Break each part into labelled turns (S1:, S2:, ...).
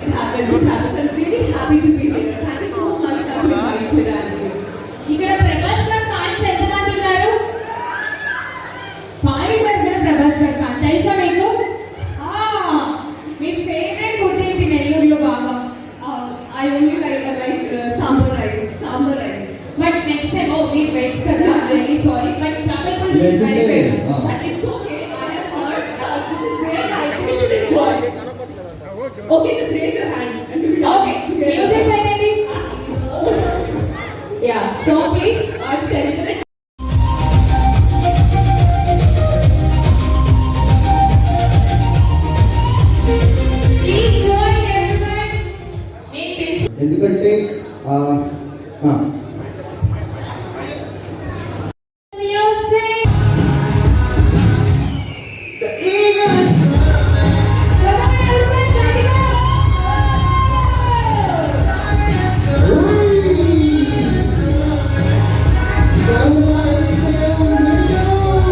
S1: It happens. It happens. I'm really happy to be here. Thank you so much for having me today.
S2: ఇక్కడ ప్రభాస్ గారు fans ఎంతమంది ఉన్నారు? పారిదర్ గారు ప్రభాస్ గారు fan తెలుసా మీకు? మీ ఫేవరెట్ ఫుడ్ ఏంటి నెల్లూరులో బాగా?
S1: I only like sambar rice. Sambar rice.
S2: But next time, oh, we veg kada. Really sorry, but Chapel is very famous.
S1: But it's okay. I have heard this is very nice. We should enjoy. Okay, just raise your hand.
S2: Okay, music finally. Yeah, so please.
S1: I'm telling you.
S2: Please join everyone.
S3: ఎందుకంటే
S2: Music.
S3: The eagle is
S2: Come on, everyone, ready go.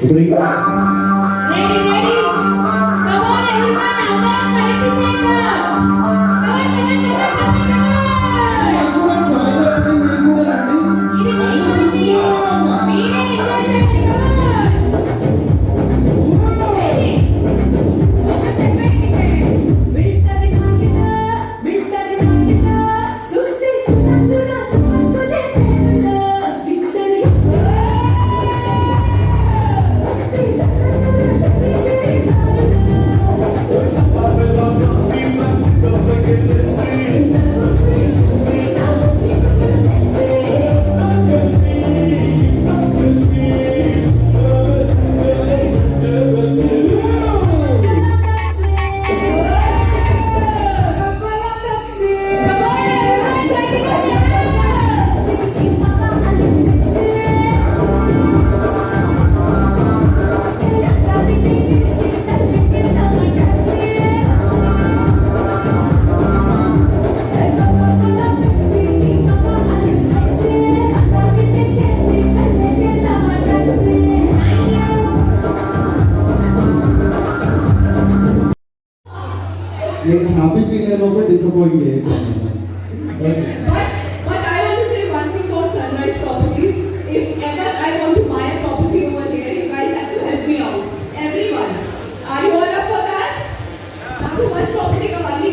S3: ఇప్పుడు ఇంకా
S2: Ready, ready. Come on, everyone, అందరం కలిసి చేద్దాం. Come on, come on, come on, come on, come on. ఇది మీకోండి. మీరే enjoy చేయండి. Come on. Ready. Focus everybody.
S1: బిల్తరి మాగినా సుస్తి సున తుమకులే తేనుడా విక్టరీ
S3: నేను హ్యాపీ ఫీల్ అయినప్పుడు డిసప్పాయింట్ చేశాను.
S1: But I want to say one thing about Sunrise Properties. If ever I want to buy a property over here, you guys have to help me out. Everyone. Are you all up for that? నాకు one property కావాలి.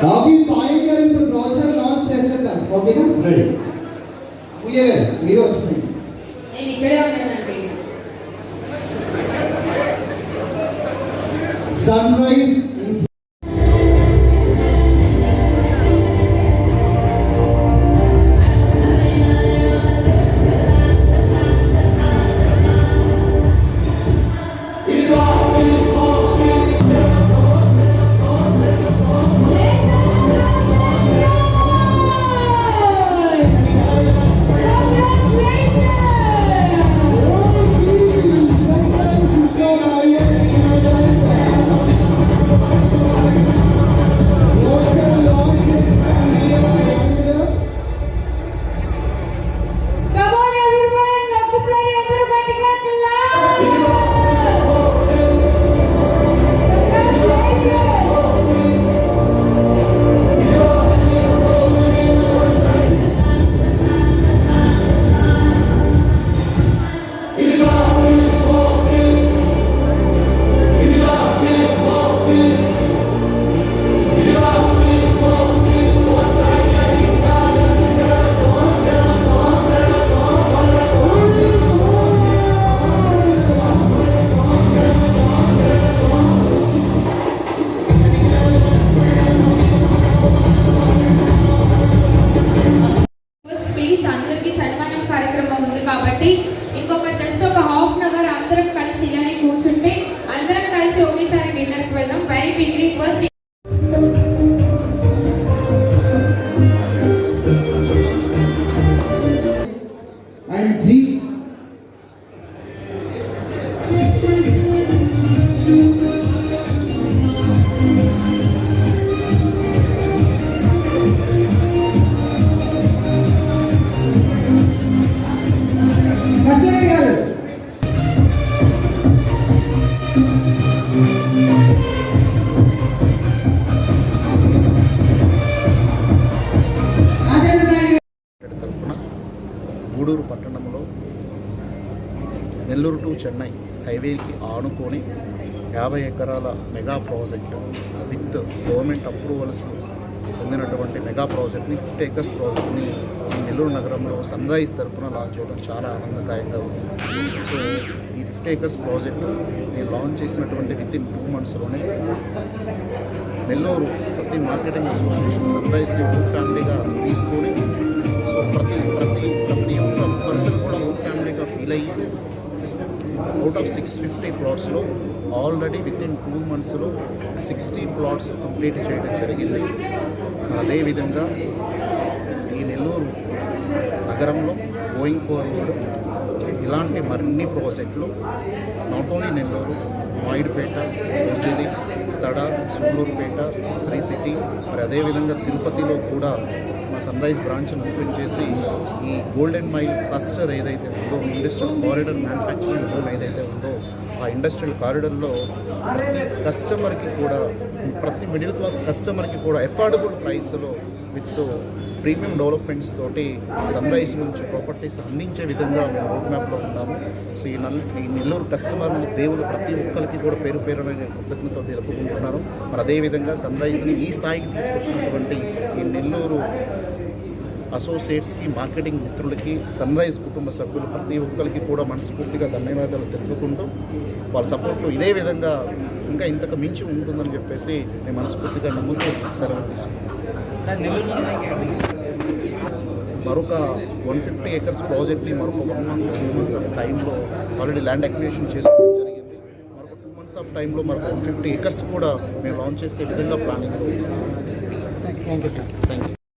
S3: Rabi point గారు ఇప్పుడు browser launch చేసేద్దాం. ఓకేనా? Ready. మీరు వచ్చేయండి.
S2: నేను ఇక్కడే ఉన్నానండి.
S3: సన్రైజ్
S4: గూడూరు పట్టణంలో నెల్లూరు టు చెన్నై హైవేకి ఆనుకొని 50 ఎకరాల mega project with government approvals పొందినటువంటి మెగా ప్రాజెక్ట్ని 50 ఎకర్స్ ప్రాజెక్ట్ని ఈ నెల్లూరు నగరంలో సన్ రైజ్ తరఫున లాంచ్ చేయడం చాలా ఆనందదాయంగా ఉంది. సో ఈ 50 ఎకర్స్ ప్రాజెక్ట్ నేను లాంచ్ చేసినటువంటి విత్ ఇన్ 2 monthsలోనే నెల్లూరు ప్రతి మార్కెటింగ్ అసోసియేషన్ సన్ రైజ్ని ఓన్ ఫ్యామిలీగా తీసుకొని సో ప్రతి ఒక్క పర్సన్ కూడా ఓన్ ఫ్యామిలీగా ఫీల్ అయ్యి అవుట్ ఆఫ్ 650 ప్లాట్స్లో ఆల్రెడీ విత్ ఇన్ 2 monthsలో 60 ప్లాట్స్ కంప్లీట్ చేయడం జరిగింది. అదేవిధంగా ఈ నెల్లూరు నగరంలో గోయింగ్ ఫార్వర్డ్ ఇలాంటి మరిన్ని ప్రాజెక్టులు నాట్ ఓన్లీ నెల్లూరు, మాయిడ్పేట, కోసిలి, తడ, సూళ్ళూరుపేట, శ్రీ సిటీ, మరి అదేవిధంగా తిరుపతిలో కూడా మా సన్ రైజ్ బ్రాంచ్ను ఓపెన్ చేసి ఈ గోల్డెన్ మైల్ క్లస్టర్ ఏదైతే ఉందో, ఇండస్ట్రియల్ కారిడార్ మ్యానుఫ్యాక్చరింగ్ జోన్ ఏదైతే ఉందో ఆ ఇండస్ట్రియల్ కారిడార్లో ప్రతి కస్టమర్కి కూడా, ప్రతి మిడిల్ క్లాస్ కస్టమర్కి కూడా అఫోర్డబుల్ ప్రైస్లో విత్ ప్రీమియం డెవలప్మెంట్స్ తోటి సన్ రైజ్ నుంచి ప్రాపర్టీస్ అందించే విధంగా మేము రోడ్ మ్యాప్లో ఉన్నాము. సో ఈ నెల్లూరు కస్టమర్లు దేవులు ప్రతి ఒక్కరికి కూడా పేరు పేరున నేను కృతజ్ఞతలు తెలుపుకుంటున్నాను. మరి అదేవిధంగా సన్ రైజ్ని ఈ స్థాయికి తీసుకొచ్చినటువంటి ఈ నెల్లూరు అసోసియేట్స్కి, మార్కెటింగ్ మిత్రులకి, సన్ రైజ్ కుటుంబ సభ్యులు ప్రతి ఒక్కరికి కూడా మనస్ఫూర్తిగా ధన్యవాదాలు తెలుపుకుంటూ వాళ్ళ సపోర్టు ఇదే విధంగా ఇంకా ఇంతకు మించి ఉంటుందని చెప్పేసి నేను మనస్ఫూర్తిగా నమ్ముతూ సెలవు తీసుకుంటాను. మరొక 150 ఎకర్స్ ప్రాజెక్ట్ని మరొక 1 month 2 months ఆఫ్ టైంలో ఆల్రెడీ ల్యాండ్ అక్విజిషన్ చేసుకోవడం జరిగింది. మరొక 2 months ఆఫ్ టైంలో మరొక 150 ఎకర్స్ కూడా మేము లాంచ్ చేసే విధంగా ప్లానింగ్. Thank you.